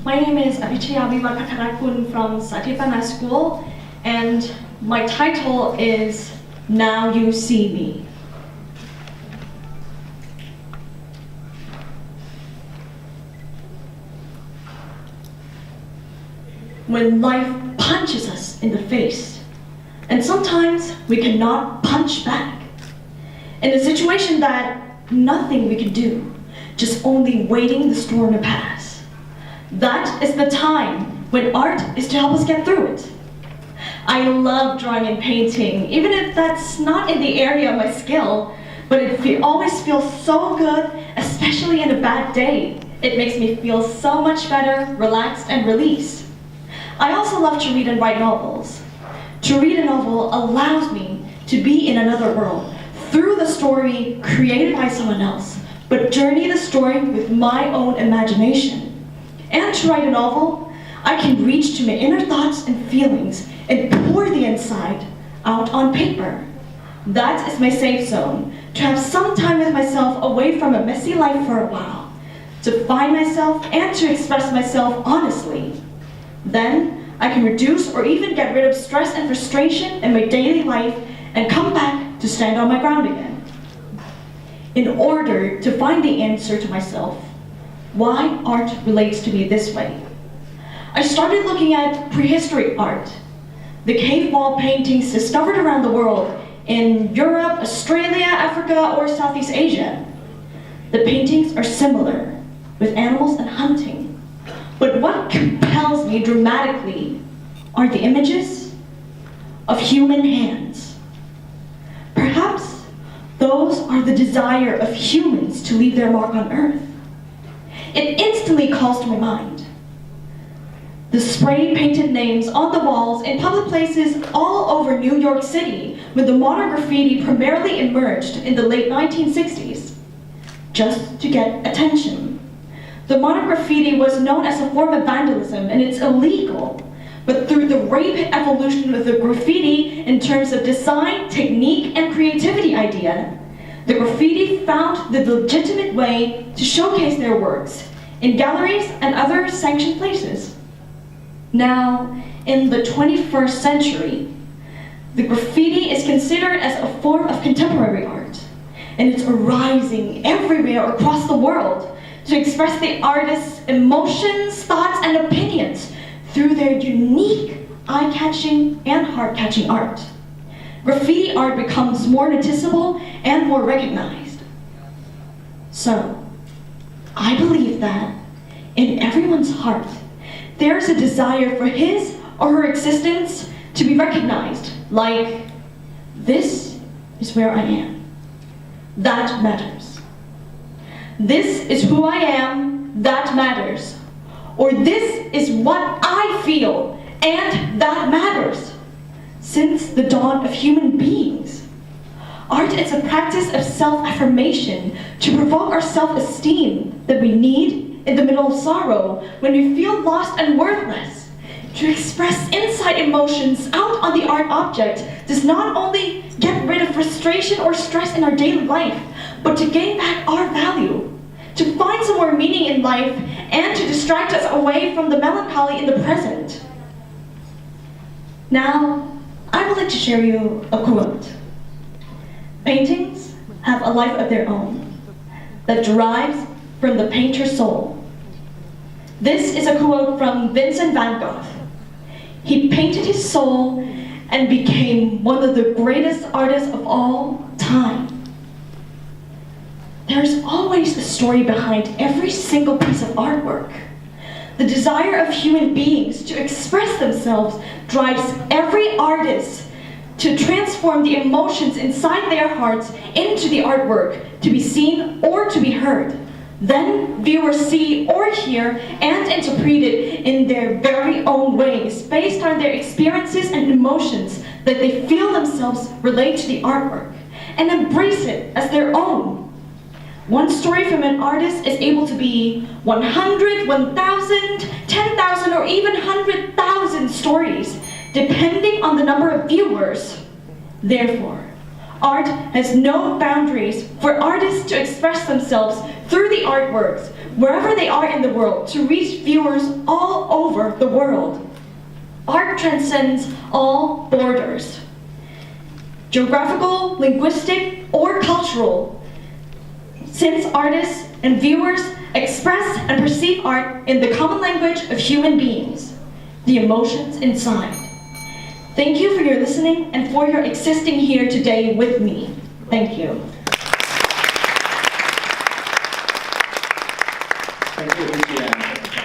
My name is Apichaya Vivatkatarakun from Satipana School, and my title is Now You See Me. When life punches us in the face, and sometimes we cannot punch back, in a situation that nothing we can do, just only waiting the storm to pass. That is the time when art is to help us get through it. I love drawing and painting, even if that's not in the area of my skill, but it always feels so good, especially in a bad day. It makes me feel so much better, relaxed, and released. I also love to read and write novels. To read a novel allows me to be in another world, through the story created by someone else, but journey the story with my own imagination. And to write a novel, I can reach to my inner thoughts and feelings and pour the inside out on paper. That is my safe zone, to have some time with myself away from a messy life for a while, to find myself and to express myself honestly. Then I can reduce or even get rid of stress and frustration in my daily life and come back to stand on my ground again. In order to find the answer to myself, why art relates to me this way, I started looking at prehistoric art, the cave wall paintings discovered around the world in Europe, Australia, Africa, or Southeast Asia. The paintings are similar, with animals and hunting. But what compels me dramatically are the images of human hands. Perhaps those are the desire of humans to leave their mark on earth. It instantly calls to my mind the spray-painted names on the walls in public places all over New York City when the modern graffiti primarily emerged in the late 1960s, just to get attention. The modern graffiti was known as a form of vandalism, and it's illegal. But through the rapid evolution of the graffiti in terms of design, technique, and creativity idea, the graffiti found the legitimate way to showcase their works in galleries and other sanctioned places. Now, in the 21st century, the graffiti is considered as a form of contemporary art, and it's arising everywhere across the world to express the artist's emotions, thoughts, and opinions through their unique, eye-catching, and heart-catching art. Graffiti art becomes more noticeable and more recognized. So, I believe that in everyone's heart, there's a desire for his or her existence to be recognized, like, this is where I am. That matters. This is who I am, that matters. Or this is what I feel, and that matters. Since the dawn of human beings, art is a practice of self-affirmation to provoke our self-esteem that we need in the middle of sorrow when we feel lost and worthless. To express inside emotions out on the art object does not only get rid of frustration or stress in our daily life, but to gain back our value, to find some more meaning in life, and to distract us away from the melancholy in the present. Now, I would like to share you a quote. Paintings have a life of their own that derives from the painter's soul. This is a quote from Vincent van Gogh. He painted his soul and became one of the greatest artists of all time. There's always a story behind every single piece of artwork. The desire of human beings to express themselves drives every artist to transform the emotions inside their hearts into the artwork to be seen or to be heard. Then viewers see or hear and interpret it in their very own ways based on their experiences and emotions that they feel themselves relate to the artwork and embrace it as their own. One story from an artist is able to be 100, 1,000, 10,000, or even 100,000 stories, depending on the number of viewers. Therefore, art has no boundaries for artists to express themselves through the artworks, wherever they are in the world to reach viewers all over the world. Art transcends all borders, geographical, linguistic, or cultural, since artists and viewers express and perceive art in the common language of human beings, the emotions inside. Thank you for your listening and for your existing here today with me. Thank you. Thank you, Lucia.